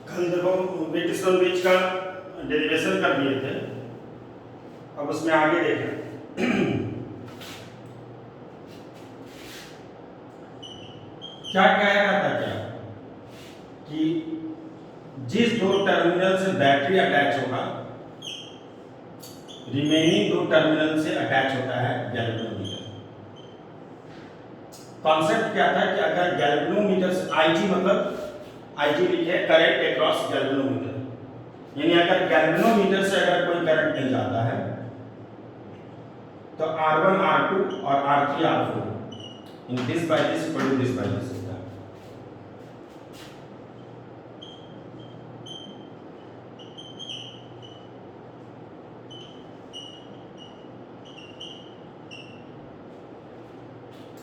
कल देखो British non bridge का डेरिवेशन कर दिए थे, अब उसमें आगे देखें क्या कह रहा था क्या कि जिस दो टर्मिनल से बैटरी अटैच होगा रिमेनिंग दो टर्मिनल से अटैच होता है गैल्वेनोमीटर। कॉन्सेप्ट क्या था कि अगर गैल्वेनोमीटर से आईजी मतलब आईजी लिखे करंट अक्रॉस गैल्वेनोमीटर, यानी अगर गैल्वेनोमीटर से अगर कोई करंट नहीं जाता है तो R1 R2 और R3 R4 in this by this equal to this by this होता है।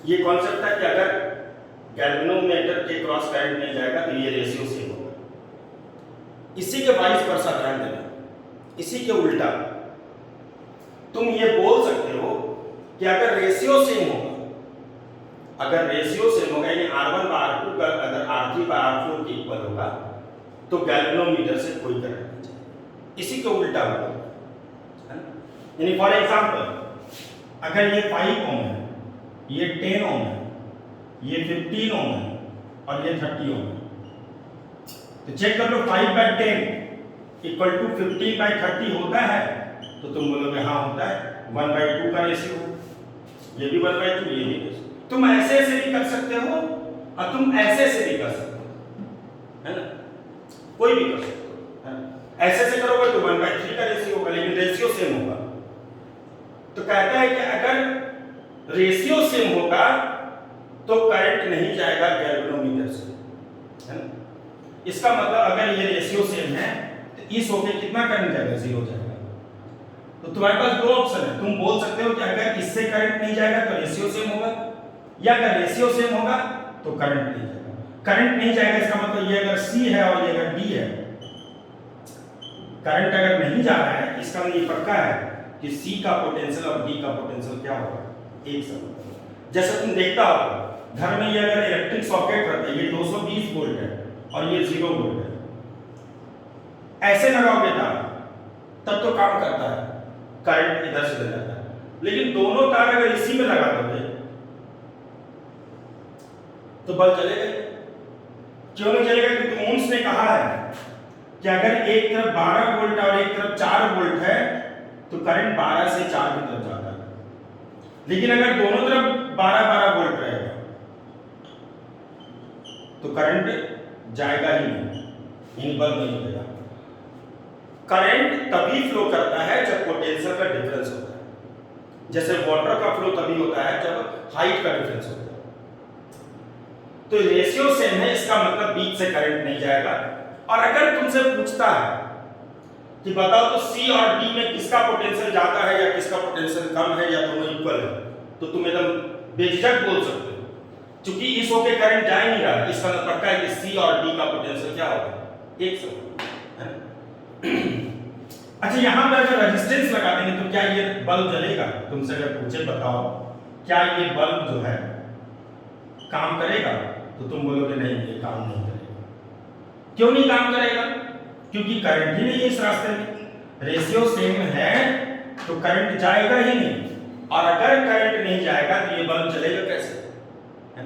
ये कॉन्सेप्ट था कि अगर गैल्वेनोमीटर के क्रॉस करंट नहीं जाएगा तो ये रेशियो सेम होगा। इसी के वाइस वर्सा ध्यान देना, इसी के उल्टा तुम ये बोल सकते हो कि अगर रेशियो सेम होगा, अगर रेशियो सेम होगा यानी R1 बाय R2 का अगर R3 बाय R4 के इक्वल होगा तो गैल्वेनोमीटर से कोई करंट नहीं जाएगा। इसी के उल्टा होगा, यानी फॉर एग्जांपल अगर ये 5 ओम है, ये 10 ओम है, ये 15 ओम है और ये 30 ओम है, तो चेक कर लो 5 बाय 10 इक्वल टू 15 बाय 30 होता है, तो तुम बोलोगे हाँ होता है। 1 बाय 2 का रेशियो, ये भी 1 बाय 2, ये भी रेशियो। तुम ऐसे से भी कर सकते हो और तुम ऐसे से भी कर सकते हो, है ना, कोई भी कर सकते हो, है ना? ऐसे से करोगे तो 1 बाय 3 का रेशियो होगा, लेकिन रेशियो सेम होगा। तो कहता है कि अगर रेशियो सेम होगा तो करंट नहीं जाएगा गैल्वेनोमीटर से, है ना। इसका मतलब अगर ये रेशियो सेम है तो इस होके कितना करंट जाएगा, 0 जाएगा। तो तुम्हारे पास दो ऑप्शन है, तुम बोल सकते हो कि अगर इससे करंट नहीं जाएगा तो रेशियो सेम होगा, या अगर रेशियो सेम होगा तो करंट नहीं जाएगा। करंट नहीं जाएगा इसका मतलब ये अगर C है और ये अगर D है, करंट अगर नहीं जा रहा है इसका मतलब ये पक्का है कि C का पोटेंशियल और D का पोटेंशियल क्या होगा, एक सा होगा। जैसे तुम देखता होगा घर में ये अगर इलेक्ट्रिक सॉकेट रहता है, ये 220 वोल्ट है और ये 0 वोल्ट है, ऐसे लगाओगे तार तब तो काम करता है, करंट इधर से जाता है। लेकिन दोनों तार अगर इसी में लगा दोगे तो बल्ब जलेगा। क्यों नहीं जलेगा? क्योंकि ओम्स ने कहा है कि अगर एक तरफ 12 वोल्ट और एक तरफ 4 वोल्ट है तो करंट 12 से 4 की तरफ जाता है। लेकिन अगर दोनों तरफ 12-12 वोल्ट रहेगा तो करंट जाएगा ही नहीं, यानी बल्ब नहीं जलेगा। करंट तभी फ्लो करता है जब पोटेंशियल का डिफरेंस होता है। जैसे वाटर का फ्लो तभी होता है जब हाइट का डिफरेंस होता है। तो रेशियो सेम है, इसका मतलब बीच से करंट नहीं जाएगा। और अगर तुमसे पूछता है कि बताओ तो C और D में किसका पोटेंशियल ज्यादा है या किसका पोटेंशियल कम है या दोनों इक्वल है, तो तुम एकदम बेझिझक बोल सकते हो, क्योंकि इस होके करंट जा ही नहीं रहा, इसका मतलब पक्का है कि C और D का पोटेंशियल क्या होगा, एक सा होगा। अच्छा, यहां पर अगर रेजिस्टेंस लगा देंगे तो क्या ये बल्ब जलेगा? तुमसे अगर पूछे बताओ क्या ये बल्ब जो है काम करेगा, तो तुम बोलोगे नहीं ये काम नहीं करेगा। क्यों नहीं काम करेगा? क्योंकि करंट ही नहीं है इस रास्ते में। रेशियो सेम है तो करंट जाएगा ही नहीं, और अगर करंट नहीं जाएगा तो ये बल्ब जलेगा कैसे, है?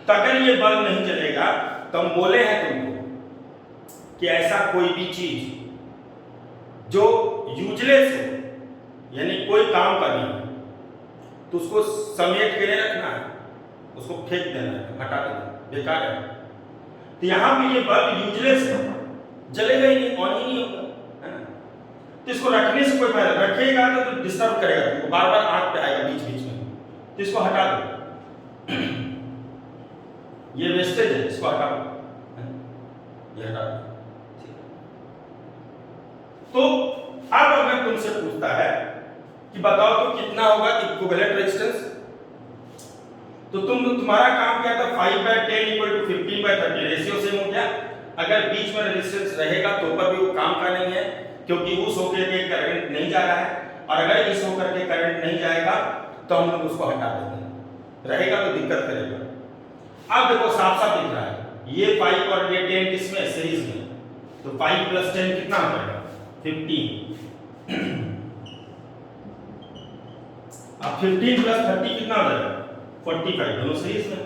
तो अगर ये बल्ब नहीं जलेगा तो हम बोले हैं तुमको कि ऐसा कोई भी चीज जो यूजलेस है यानी कोई काम का नहीं है तो उसको समेट के नहीं रखना है, उसको फेंक देना है, हटा देना, बेकार है। तो यहां पे ये बल्ब यूजलेस है, जलेगा ही नहीं, ऑन ही नहीं होगा, है ना। तो इसको रखने से कोई फायदा, रखेगा तो डिस्टर्ब करेगा तुमको, बार बार आंख पे आएगा बीच बीच में, तो इसको हटा दो। ये वेस्टेज है, इसको हटा दो, ये हटा दो। तो अब अगर तुमसे पूछता है कि बताओ तो कितना होगा इक्विवेलेंट रेजिस्टेंस, तो तुम्हारा काम क्या था, 5 by 10 equal to 15 by 30, ratio same हो गया। अगर बीच में रेजिस्टेंस रहेगा तो पर भी वो काम का नहीं है, क्योंकि उस होकर के करंट नहीं जा रहा है, और अगर इस होकर के करंट नहीं जाएगा तो हम लोग उसको हटा देंगे, रहेगा तो दिक्कत करेगा। अब देखो साफ साफ दिख रहा है ये 5 और ये 10 किसमें सीरीज में, तो 5 + 10 कितना हो जाएगा 15। अब 15 + 30 कितना हो जाएगा 45, दोनों सीरीज में।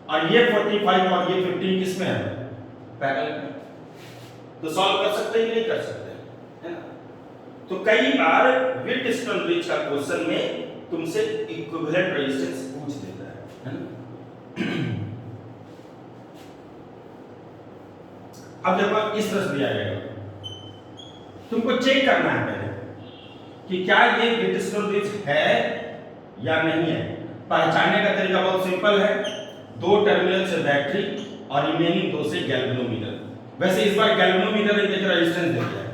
और ये 45 और ये 15 किसमें है पैरेलल में। तो सॉल्व कर सकते हैं कि नहीं कर सकते, है ना। तो कई बार व्हीटस्टोन ब्रिज का क्वेश्चन में तुमसे इक्विवेलेंट रेजिस्टेंस पूछ देता है ना। अब देखो इस तरह से दिया जाएगा, तुमको चेक करना है पहले कि क्या ये व्हीटस्टोन ब्रिज है या नहीं है। पहचानने का तरीका बहुत सिंपल है, 2 टर्मिनल से बैटरी और रिमेनिंग 2 से गैल्वेनोमीटर। वैसे इस बार गैल्वेनोमीटर ने देखो रेजिस्टेंस दे दिया है,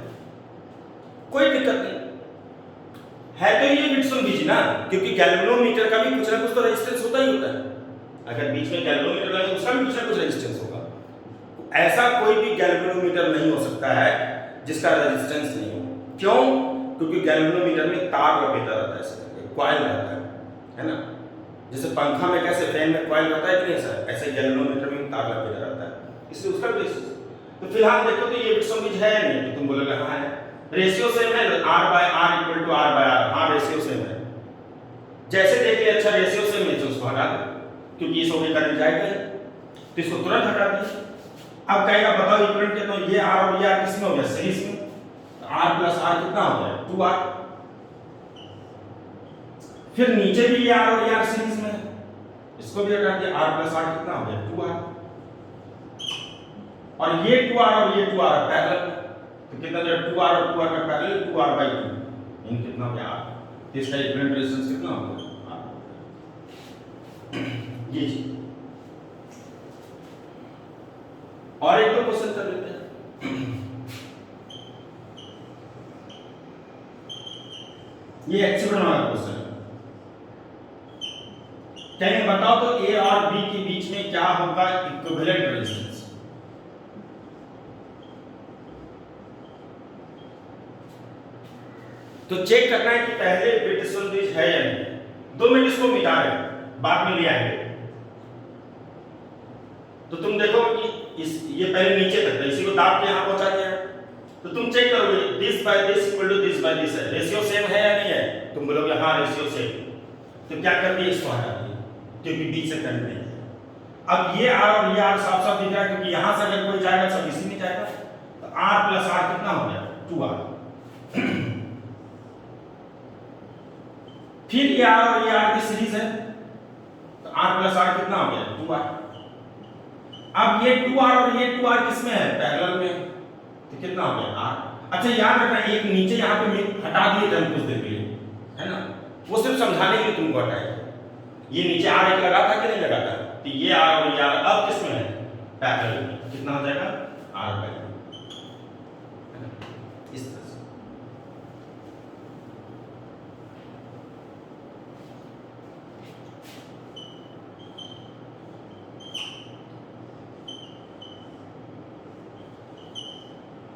कोई दिक्कत नहीं है, तो ये व्हीटस्टोन ब्रिज ना, क्योंकि गैल्वेनोमीटर का भी कुछ ना कुछ तो रेजिस्टेंस होता ही होता है। अगर बीच में गैल्वेनोमीटर लगे उसका भी कुछ ना कुछ रेजिस्टेंस होगा। ऐसा कोई भी गैल्वेनोमीटर नहीं हो सकता है जिसका रेजिस्टेंस नहीं हो। क्यों? क्योंकि गैल्वेनोमीटर में तार लपेटा रहता है, कॉइल रहता है ना। जैसे पंखा में कैसे फैन में कॉइल रहता है कि नहीं सर, ऐसे गैल्वेनोमीटर में तार लपेटा रहता है, इसलिए उसका रेजिस्टेंस। तो फिलहाल देखो तो ये व्हीटस्टोन ब्रिज है नहीं, तो तुम बोलोगे हाँ है, रेशियो सेम है, R/R = R/R, हाँ रेशियो सेम है। जैसे देखिए अच्छा रेशियो सेम है तो उसको हटा दो, क्योंकि इस होके करंट जाएगा तो इसको तुरंत हटा दो। अब कहेगा बताओ इक्विवेलेंट के, तो ये R और ये R किसमें हो गया सीरीज में, तो R + R कितना हो गया 2R। फिर नीचे भी ये R और ये R सीरीज में है, इसको भी हटा दिया, R + R कितना हो गया 2R। और ये 2R और ये 2R पैरेलल, तो कितना जो 2R और 2R का पैरेलल 2R/2, इन कितना हो गया R। तो इसका इक्विवेलेंट रेजिस्टेंस कितना हो गया R। ये जी और एक तो क्वेश्चन कर लेते हैं। ये एक्सीडेंट वाला क्वेश्चन है, कहेंगे बताओ तो A और B के बीच में क्या होगा इक्विवेलेंट रेजिस्टेंस। तो चेक करना है कि पहले व्हीटस्टोन ब्रिज है या नहीं। 2 मिनट इसको मिटा रहे, बाद में ले आएंगे। तो तुम देखो कि ये पहले नीचे तक था, इसी को दाब के यहां पहुंचा दिया है। तो तुम चेक करोगे this by this equal to this by this है, रेशियो सेम है या नहीं है, तुम बोलोगे हाँ रेशियो सेम। तो क्या कर दिया, इसको हटा दिया क्योंकि बीच से करंट नहीं है। अब ये R और ये R साफ साफ दिख रहा है, क्योंकि यहां से अगर कोई जाएगा सब इसी में जाएगा, तो R + R कितना हो गया 2R। फिर ये R और ये R की सीरीज है, तो R + R कितना हो गया 2R। अब ये 2R और ये 2R किसमें है पैरेलल में, तो कितना हो गया R। अच्छा याद रखना, एक नीचे यहाँ पे हटा दिए थे हम कुछ देर के लिए, है ना, वो सिर्फ समझाने के लिए तुमको हटाया। ये नीचे R एक लगा था कि नहीं लगा था, तो ये R और ये R अब किसमें है पैरेलल में, कितना हो जाएगा R/2, इस तरह से।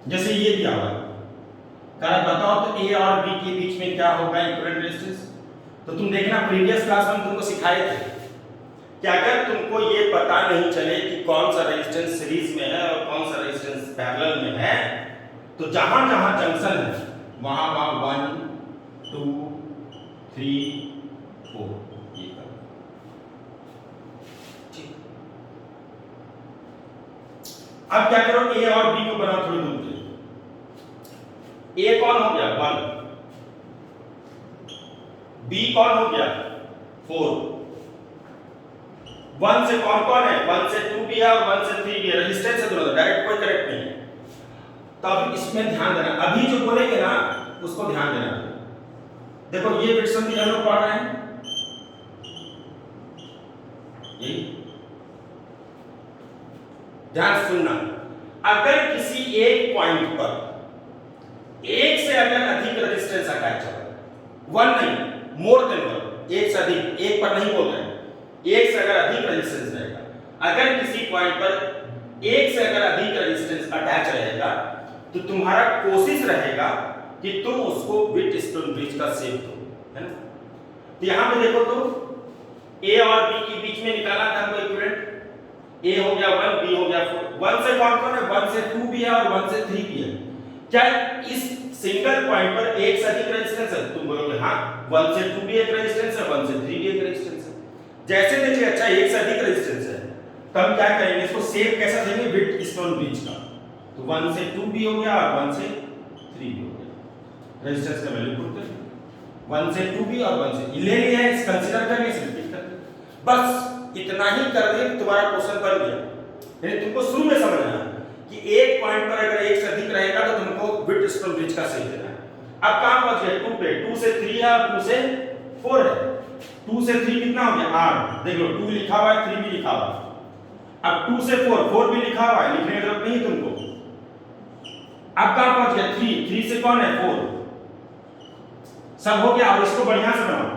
जैसे ये दिया हुआ है, बताओ तो A और B के बीच में क्या होगा इक्विवेलेंट रेजिस्टेंस। तो तुम देखना प्रीवियस क्लास में तुमको सिखाए थे कि अगर तुमको ये पता नहीं चले कि कौन सा रेजिस्टेंस सीरीज में है और कौन सा रेजिस्टेंस पैरेलल में है, तो जहां जहां जंक्शन है वहां 1 2 3 4 ये कर, ठीक। अब क्या करो, A और B को बनाओ थोड़ी दूर पे। A कौन हो गया 1, B कौन हो गया 4। 1 से कौन कौन है, 1 से 2 भी है और 1 से 3 भी है, रेजिस्टेंस है दोनों, डायरेक्ट कोई करेक्ट नहीं है। तब इसमें ध्यान देना, अभी जो बोलेंगे ना उसको ध्यान देना। देखो ये व्हीटस्टोन ब्रिज हम लोग पढ़ रहे हैं, ये ध्यान सुनना। अगर किसी एक पॉइंट पर एक से अगर अधिक रेजिस्टेंस अटैच हो, 1 नहीं मोर देन 1, एक से अधिक, एक पर नहीं बोल रहे हैं, एक से अगर अधिक रेजिस्टेंस रहेगा, अगर किसी पॉइंट पर एक से अगर अधिक रेजिस्टेंस अटैच रहेगा, तो तुम्हारा कोशिश रहेगा कि तुम उसको व्हीटस्टोन ब्रिज का शेप दो, है ना। तो यहां पे देखो तो A और B के बीच में निकाला था हमको इक्विवेलेंट, ए हो गया 1, बी हो गया 4। 1 से कौन कौन है? 1 से 2 भी है और 1 से 3 भी है। क्या इस सिंगल पॉइंट पर एक से अधिक रेजिस्टेंस है? तुम बोलोगे हाँ, 1 से 2 भी एक रेजिस्टेंस है, 1 से 3 भी एक रेजिस्टेंस है। जैसे देखिए अच्छा एक से अधिक रेजिस्टेंस है, तब क्या करेंगे, इसको शेप कैसा देंगे? विड्थ स्टोन ब्रिज का। तो 1 से 2 भी हो गया और 1 से 3 भी हो गया। रेजिस्टेंस का वैल्यू पुट करें 1 से 2 भी और 1 से ले लिया है, कंसीडर करके इसे रिपीट कर दे। बस इतना ही कर दे, तुम्हारा क्वेश्चन बन गया। यानी तुमको शुरू में समझना है कि एक पॉइंट पर अगर एक से अधिक रहेगा तो तुमको विड्थ स्टोन ब्रिज का शेप देना है। अब कहां पहुंच गए? 2 पे। 2 से 3 है और 2 से 4 है। 2 से 3 कितना हो गया? 8। देख लो 2 लिखा हुआ है, 3 भी लिखा हुआ है। अब 2 से 4, 4 भी लिखा हुआ है, लिखने की जरूरत नहीं है तुमको। अब कहां पहुंच गया? 3। 3 से कौन है? 4। सब हो गया। और इसको बढ़िया से बनाओ,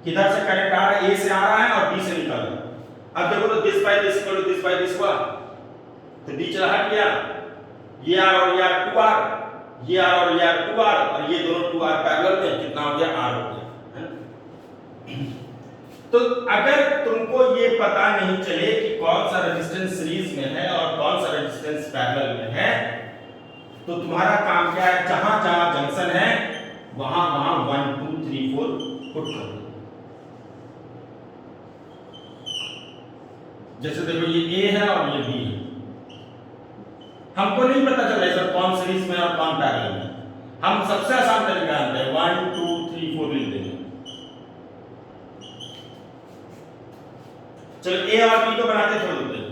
किधर से करंट आ रहा है? ए से आ रहा है और बी से निकल रहा है। अब देखो तो this by this equal to this by this हुआ, तो बीच हट गया। ये आर और ये आर 2r, ये आर और ये आर 2r, और ये दोनों 2r पैरेलल में कितना हो गया? r हो गया, है। तो अगर तुमको ये पता नहीं चले कि कौन सा रेजिस्टेंस सीरीज में है और कौन सा रेजिस्टेंस पैरेलल में है, तो तुम्हारा काम क्या है? जहां जहां जंक्शन है वहां वहां 1 2 3 4 पुट कर दो। जैसे देखो ये ए है और ये बी है। हमको नहीं पता चल रहा है सर कौन सीरीज में और कौन पैरेलल में। हम सबसे आसान तरीका जानते हैं, 1 2 3 4 लिख देंगे। चलो ए और बी को बनाते छोड़ देते हैं।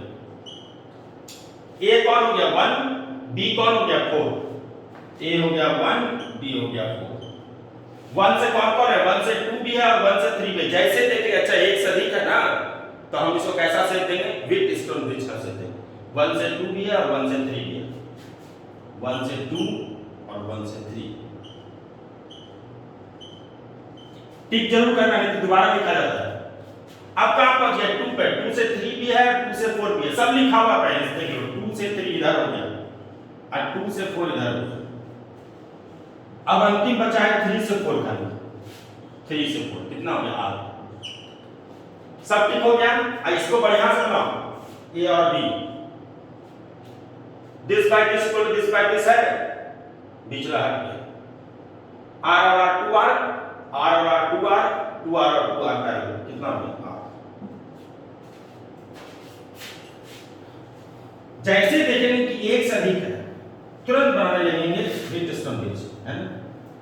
ए कौन हो गया? 1, बी कौन हो गया? 4। ए हो गया 1, बी हो गया 4। 1 से कौन कौन है? 1 से 2 भी है और 1 से 3 भी। जैसे देखेंगे अच्छा एक से अधिक है ना, तो हम इसको कैसा सेट देंगे? विड्थ स्टोन ब्रिज का सेट देंगे। 1 से 2 भी है और 1 से 3 भी है। 1 से 2 और 1 से 3 टिक जरूर करना, नहीं तो दोबारा लिखा जाता है। अब कहां पहुंच गया? 2 पे। 2 से 3 भी है, 2 से 4 भी है, सब लिखा हुआ पहले से। देख लो 2 से 3 इधर हो गया और 2 से 4 इधर हो गया। अब अंतिम बचा है 3 से 4 का। 3 से 4 कितना हो गया? r। सब ठीक हो गया। अब इसको बढ़िया से बनाओ, ए और B. This by this equal to this by this है, बीच ला हट गया। r और r 2r, r और r 2r, 2r और 2r पैरेलल, कितना हो गया? r। जैसे देखेंगे कि एक से अधिक है, तुरंत बनाने लगेंगे विड्थ स्टोन ब्रिज, है ना।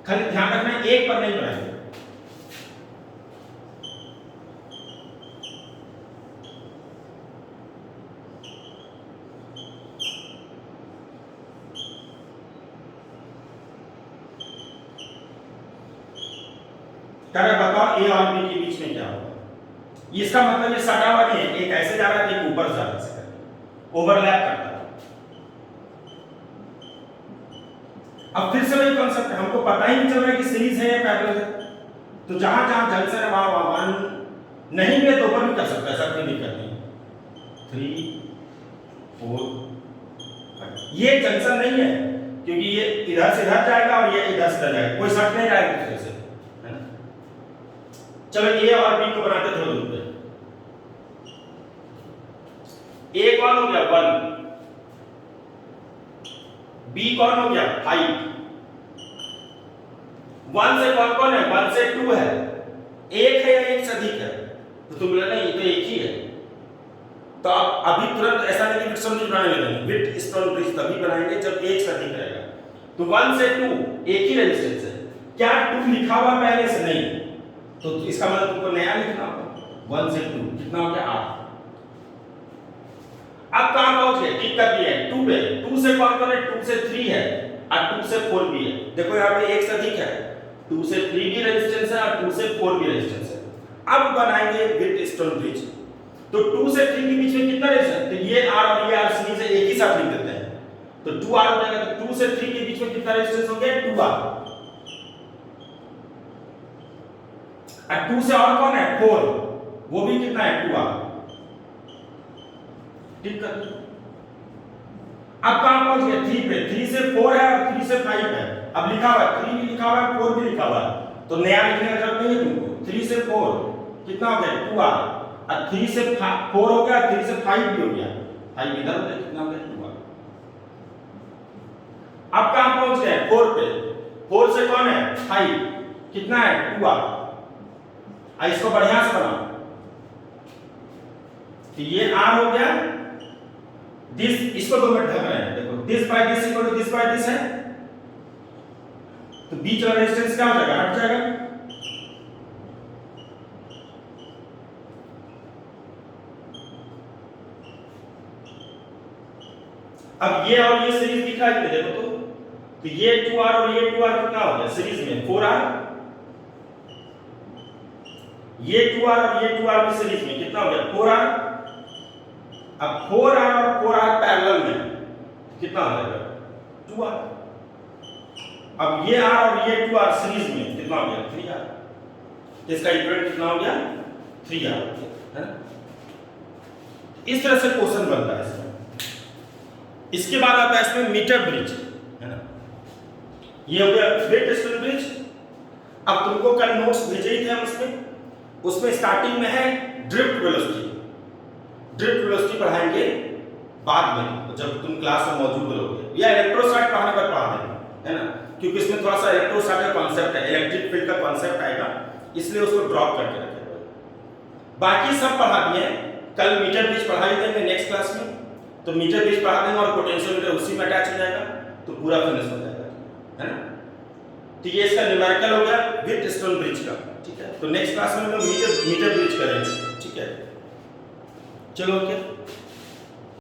खाली ध्यान रखना एक पर नहीं बनाएंगे। करे बताओ ए और बी के बीच में क्या होगा? इसका मतलब ये सटा हुआ नहीं है, एक ऐसे जा रहा है एक ऊपर जा रहा है, ओवरलैप करता है। अब फिर से वही कॉन्सेप्ट है, हमको पता ही नहीं चल रहा है कि सीरीज है या पैरेलल है। तो जहां जहां जंक्शन है वहां वहां 1 नहीं भी तो ऊपर भी कर सकता है, ऐसा कोई दिक्कत नहीं। 3 4 ये जंक्शन नहीं है, क्योंकit ये इधर से इधर जाएगा और ये इधर से इधर जाएगा, कोई शक नहीं आएगा दूसरे से, है ना। चलो ए और बी को बनाते थोड़ा दूर पे। ए कौन हो गया? 1, बी कौन हो गया? 5। 1 से कौन कौन है? 1 से 2 है। एक है या एक से अधिक है? तो तुम बोले नहीं ये तो एक ही है। तो आप अभी तुरंत ऐसा नहीं कि विड्थ स्टोन ब्रिज बनाने लगेंगे। विड्थ स्टोन ब्रिज तभी बनाएंगे जब एक से अधिक रहेगा। तो 1 से 2 एक ही रेजिस्टेंस है। क्या 2 लिखा हुआ पहले से? नहीं, तो इसका मतलब तुमको नया लिखना होगा। 1 से 2 कितना हो गया? 8। अब कहां पहुंच गए? टिक कर दिया है 2 पे। 2 से कौन कौन है? 2 से 3 है और 2 से 4 भी है। देखो यहां पे एक से अधिक है, 2 से 3 भी रेजिस्टेंस है और 2 से 4 भी रेजिस्टेंस है। अब बनाएंगे विड्थ स्टोन ब्रिज। तो 2 से 3 के बीच में कितना रेजिस्टेंस? तो ये r और ये r सीरीज है, एक ही साथ लिख देते हैं। तो 2r हो जाएगा। तो 2 से 3 के बीच में कितना रेजिस्टेंस हो गया? 2r। और 2 से और कौन है? 4, वो भी कितना है? 2r। ठीक कर। अब कहां पहुंच गए? 3 पे। 3 से 4 है और 3 से 5 है। अब लिखा हुआ है 3 भी लिखा हुआ है, 4 भी लिखा हुआ है, तो नया लिखने की जरूरत नहीं है तुमको। 3 से 4 कितना हो गया? 2r। और 3 से 4 हो गया, 3 से 5 भी हो गया, 5 इधर हो गया, कितना हो गया 2r। अब कहां पहुंच गए 4 पे, 4 से कौन है 5, कितना है 2r। इसको बढ़िया से बनाओ, तो ये r हो गया, दिस इसको तो मैं ढक रहे हैं, देखो this by this equal to this by this है, तो बीच वाला रेजिस्टेंस क्या हो जाएगा, हट जाएगा। अब ये और ये सीरीज दिखा है, देखो तो ये 2r और ये 2r कितना हो गया सीरीज में 4r, ये 2r और ये 2r की सीरीज में कितना हो गया 4r। अब 4r और 4r पैरेलल में कितना हो जाएगा 2r। अब ये r और ये 2r सीरीज में कितना हो गया 3r, इसका इक्विवेलेंट कितना हो गया 3r, है ना। इस तरह से क्वेश्चन बनता है इसमें। इसके बाद आता है इसमें मीटर ब्रिज, है ना। ये हो गया वेट स्टोन ब्रिज। अब तुमको कल नोट्स भेजे ही थे हम, उसमें स्टार्टिंग में है ड्रिफ्ट वेलोसिटी। ड्रिफ्ट वेलोसिटी पढ़ाएंगे बाद में जब तुम क्लास में मौजूद रहोगे, या इलेक्ट्रोस्टैटिक पढ़ाने पर पढ़ा देंगे, है ना, क्योंकि इसमें थोड़ा सा इलेक्ट्रोस्टैटिक का कॉन्सेप्ट है, इलेक्ट्रिक फील्ड का कॉन्सेप्ट आएगा, इसलिए उसको ड्रॉप करके रखेंगे। बाकी सब पढ़ा दिए, कल मीटर ब्रिज पढ़ा ही देंगे नेक्स्ट क्लास में, तो मीटर ब्रिज पढ़ा देंगे और पोटेंशियोमीटर उसी में अटैच हो जाएगा, तो पूरा फिनिश हो जाएगा, है ना। तो ये इसका न्यूमेरिकल हो गया विथ स्टोन ब्रिज का, ठीक है। तो नेक्स्ट क्लास में हम लोग मीटर ब्रिज करेंगे, ठीक है। चलो ओके।